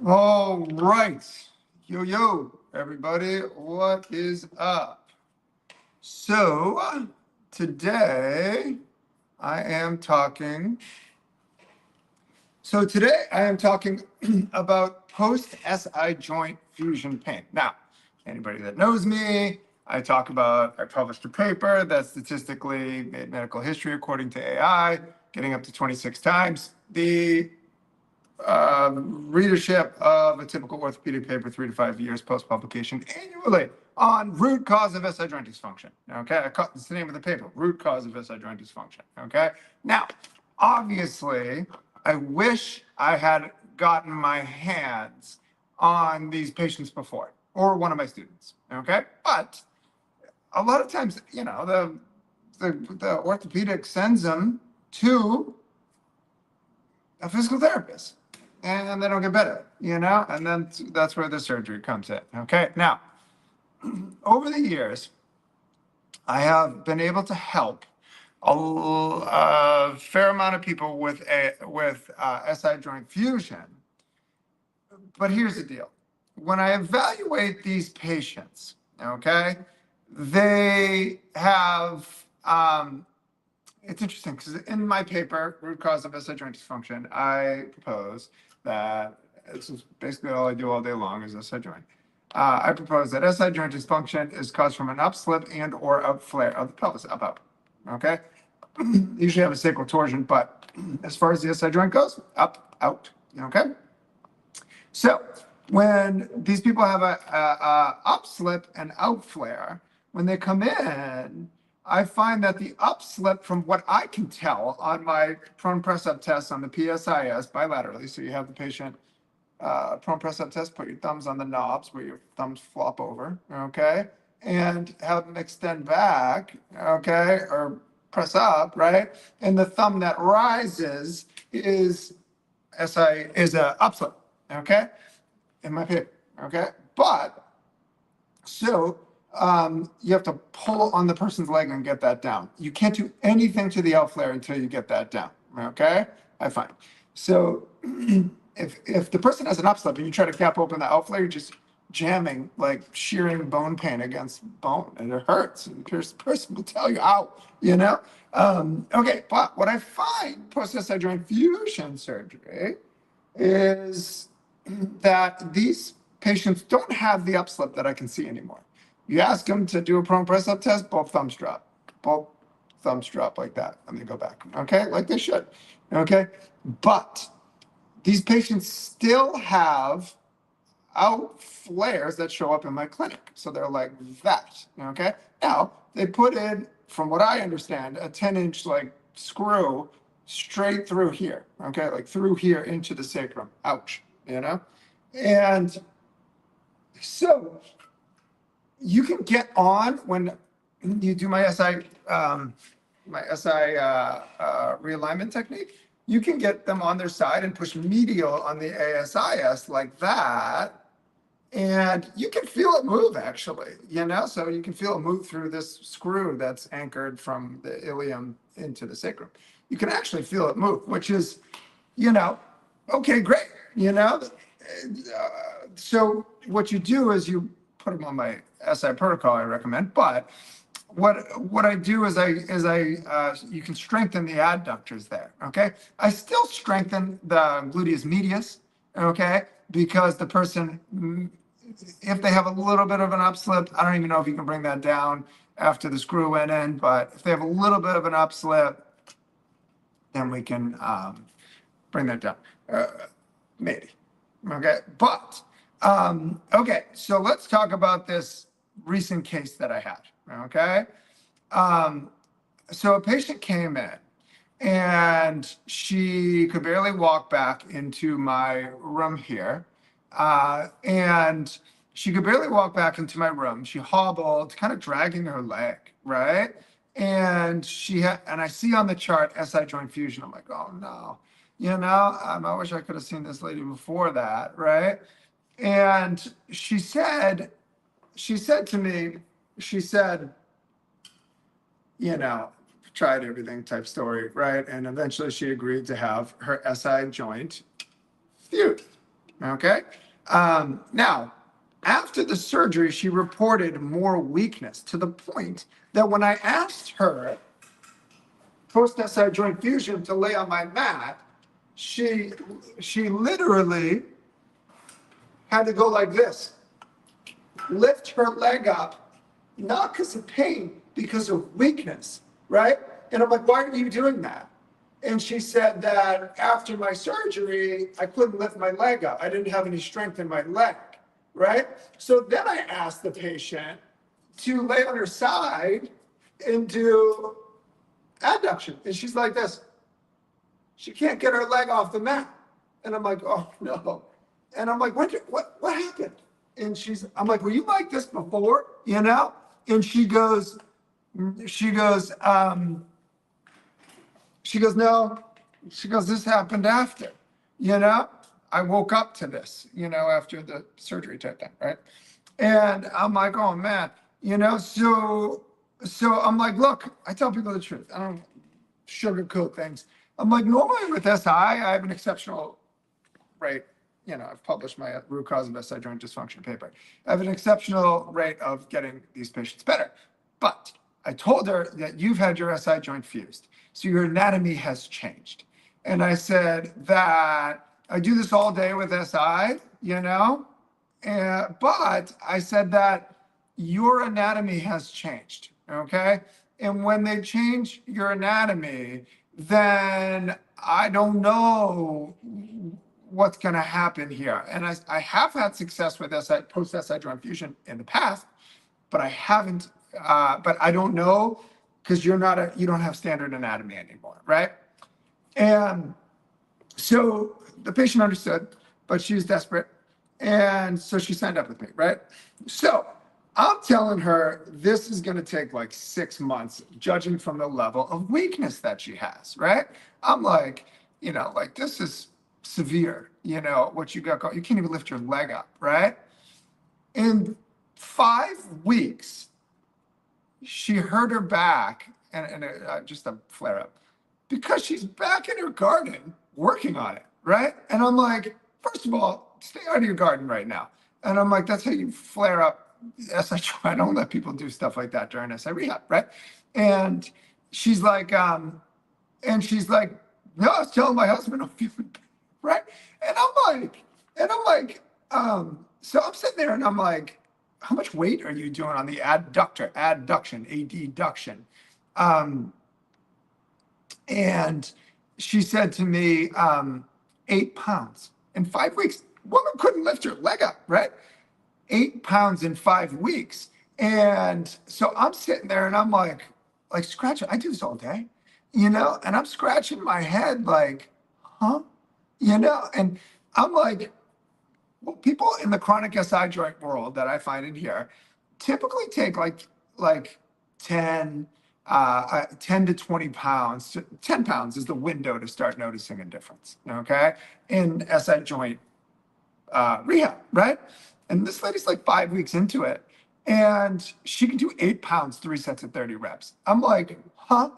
All right. Yo, everybody, what is up? So, today I am talking. Today I am talking about post SI joint fusion pain. Now, anybody that knows me, I published a paper that statistically made medical history according to AI, getting up to 26 times the readership of a typical orthopedic paper 3 to 5 years post publication annually on root cause of SI joint dysfunction. Okay, that's the name of the paper, root cause of SI joint dysfunction. Okay, now obviously, I wish I had gotten my hands on these patients before, or one of my students. Okay, but a lot of times, the orthopedic sends them to a physical therapist and they don't get better, and then that's where the surgery comes in. Okay. Now, over the years, I have been able to help a fair amount of people with SI joint fusion. But here's the deal. When I evaluate these patients, okay, they have it's interesting because in my paper, Root Cause of SI Joint Dysfunction, I propose that this is basically all I do all day long is SI joint. I propose that SI joint dysfunction is caused from an upslip and or upflare of the pelvis, up. Okay? Usually have a sacral torsion, but as far as the SI joint goes, up, out. Okay? So when these people have a upslip and outflare, when they come in, I find that the upslip, from what I can tell on my prone press up test on the PSIS bilaterally, so you have the patient prone press up test, put your thumbs on the knobs where your thumbs flop over, okay, and have them extend back, okay, or press up, right, and the thumb that rises is a upslip, okay, in my paper, okay, but so you have to pull on the person's leg and get that down. You can't do anything to the outflare until you get that down. Okay, I find. So if the person has an upslip and you try to cap open the outflare, you're just jamming, like shearing bone pain against bone, and it hurts. And the person will tell you, "Ow," you know. Okay, but what I find post SI joint fusion surgery is that these patients don't have the upslip that I can see anymore. You ask them to do a prone press up test, both thumbs drop. Both thumbs drop like that, and they go back. Okay, like they should. Okay, but these patients still have out flares that show up in my clinic. So they're like that. Okay, now they put in, from what I understand, a 10-inch like screw straight through here. Okay, like through here into the sacrum. Ouch. And so you can get on when you do my SI realignment technique. You can get them on their side and push medial on the ASIS like that, and you can feel it move actually. So you can feel it move through this screw that's anchored from the ilium into the sacrum. You can actually feel it move, which is, okay, great. So what you do is you put them on my SI protocol I recommend, but what I do is you can strengthen the adductors there, okay? I still strengthen the gluteus medius, okay? Because the person, if they have a little bit of an upslip, I don't even know if you can bring that down after the screw went in, but if they have a little bit of an upslip, then we can bring that down, maybe, okay? But, okay, so let's talk about this recent case that I had, okay? So a patient came in and she could barely walk back into my room here. And she could barely walk back into my room. She hobbled, kind of dragging her leg, right? And and I see on the chart SI joint fusion. I'm like, oh no, I wish I could have seen this lady before that, right? And she said to me, she said, tried everything type story, right? And eventually she agreed to have her SI joint fused. Okay. Now, after the surgery, she reported more weakness to the point that when I asked her post-SI joint fusion to lay on my mat, she literally had to go like this, lift her leg up, not because of pain, because of weakness, right? And I'm like, why are you doing that? And she said that after my surgery, I couldn't lift my leg up. I didn't have any strength in my leg, right? So then I asked the patient to lay on her side and do adduction. And she's like this. She can't get her leg off the mat. And I'm like, oh no. And I'm like, what happened? And I'm like, were you like this before? You know? And she goes, no. She goes, this happened after, you know? I woke up to this, you know, after the surgery type thing, right? And I'm like, oh man, you know, so I'm like, look, I tell people the truth. I don't sugarcoat things. I'm like, normally with SI, I have an exceptional rate. You know, I've published my root cause of SI joint dysfunction paper. I have an exceptional rate of getting these patients better. But I told her that you've had your SI joint fused, so your anatomy has changed. And I said that I do this all day with SI, you know, but I said that your anatomy has changed, okay? And when they change your anatomy, then I don't know what's going to happen here. And I have had success with post-SI joint fusion in the past, but I haven't, but I don't know because you don't have standard anatomy anymore, right? And so the patient understood, but she was desperate. And so she signed up with me, right? So I'm telling her this is going to take like 6 months, judging from the level of weakness that she has, right? I'm like, you know, like this is severe, you know, what you got going. You can't even lift your leg up, right? In 5 weeks, she hurt her back and just a flare up because she's back in her garden working on it, right? And I'm like, first of all, stay out of your garden right now. And I'm like, that's how you flare up SI. I don't let people do stuff like that during SI rehab, right? And she's like, no, I was telling my husband I'm feeling bad, right? And I'm like, so I'm sitting there and I'm like, how much weight are you doing on the adduction, adduction? And she said to me, 8 pounds in 5 weeks. Woman couldn't lift her leg up, right? 8 pounds in 5 weeks. And so I'm sitting there and I'm like scratching. I do this all day, you know, and I'm scratching my head like, huh? You know, and I'm like, well, people in the chronic SI joint world that I find in here typically take like 10 to 20 pounds. 10 pounds is the window to start noticing a difference, okay, in SI joint rehab, right? And this lady's like 5 weeks into it, and she can do 8 pounds, 3 sets of 30 reps. I'm like, huh?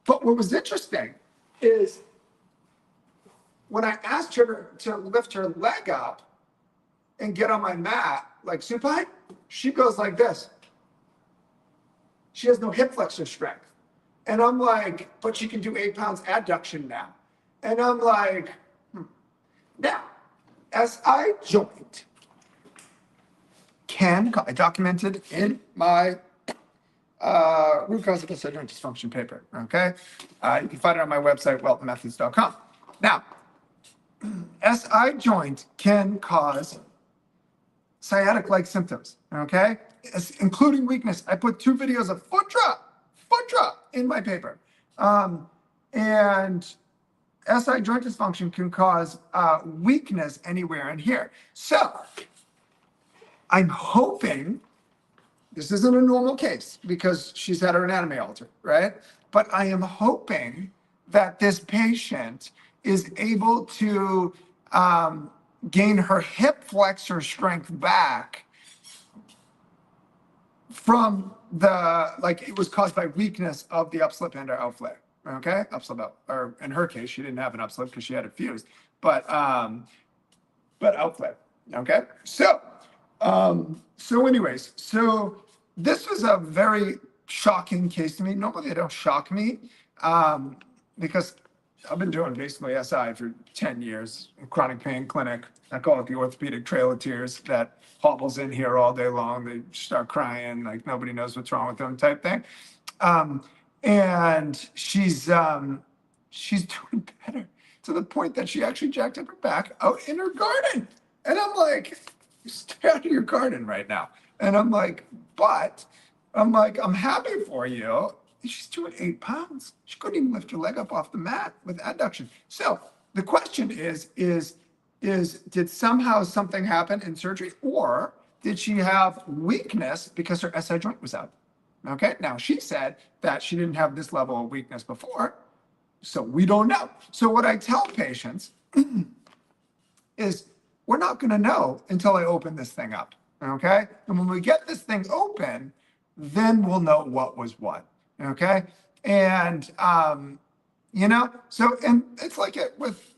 But what was interesting is when I asked her to lift her leg up and get on my mat like supine, she goes like this. She has no hip flexor strength. And I'm like, but she can do 8 pounds adduction now. And I'm like, Now, SI joint I documented in my root cause of SI joint dysfunction paper, okay? You can find it on my website, weltonmethods.com. Now, SI joint can cause sciatic-like symptoms, okay? Including weakness. I put 2 videos of foot drop in my paper. And SI joint dysfunction can cause weakness anywhere in here. So I'm hoping, this isn't a normal case because she's had her anatomy altered, right? But I am hoping that this patient is able to gain her hip flexor strength back from it was caused by weakness of the upslip and or outflare, okay? Upslip out, or in her case, she didn't have an upslip because she had it fused. But but I'll play. Okay. Anyways, so this was a very shocking case to me. Normally they don't shock me, because I've been doing basically SI for 10 years, chronic pain clinic. I call it the orthopedic trail of tears that hobbles in here all day long. They start crying, like nobody knows what's wrong with them type thing. And she's doing better to the point that she actually jacked up her back out in her garden. And I'm like, stay out of your garden right now. And I'm like, I'm happy for you. She's doing 8 pounds. She couldn't even lift her leg up off the mat with adduction. So the question is did somehow something happen in surgery, or did she have weakness because her SI joint was out? Okay. Now she said that she didn't have this level of weakness before, so we don't know. So what I tell patients is we're not going to know until I open this thing up. Okay. And when we get this thing open, then we'll know what was what. Okay. And, so, and it's like it with,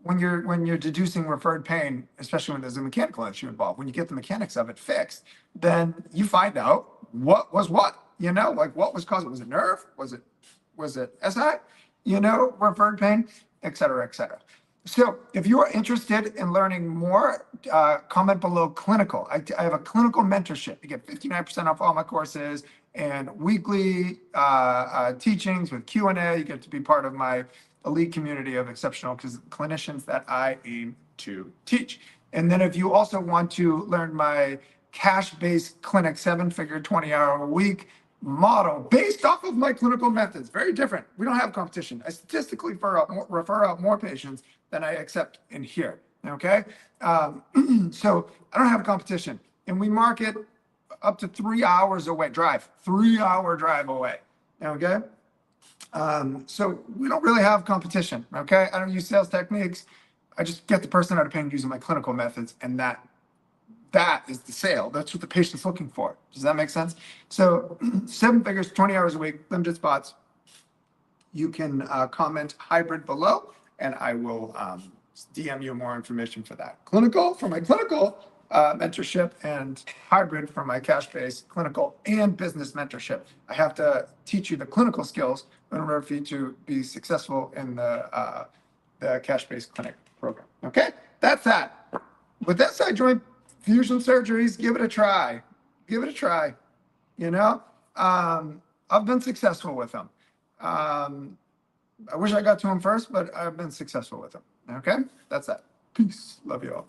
when you're deducing referred pain, especially when there's a mechanical issue involved, when you get the mechanics of it fixed, then you find out what was what, like what was causing, was it nerve? Was it SI, referred pain, et cetera, et cetera. So if you are interested in learning more, comment below clinical. I have a clinical mentorship. You get 59% off all my courses and weekly teachings with Q&A. You get to be part of my elite community of exceptional clinicians that I aim to teach. And then if you also want to learn my cash-based clinic, 7-figure, 20-hour-a-week model based off of my clinical methods, very different. We don't have competition. I statistically refer out more patients than I accept in here. Okay. So I don't have competition, and we market up to 3 hours away, 3-hour drive away. Okay. So we don't really have competition. Okay. I don't use sales techniques. I just get the person out of pain using my clinical methods, and that is the sale. That's what the patient's looking for. Does that make sense? So 7 figures, 20 hours a week, limited spots. You can comment hybrid below, and I will DM you more information for that. Clinical for my clinical mentorship, and hybrid for my cash-based clinical and business mentorship. I have to teach you the clinical skills in order for you to be successful in the cash-based clinic program. Okay, that's that. With SI joint fusion surgeries, give it a try. Give it a try. I've been successful with them. I wish I got to them first, but I've been successful with them. Okay, that's that. Peace. Love you all.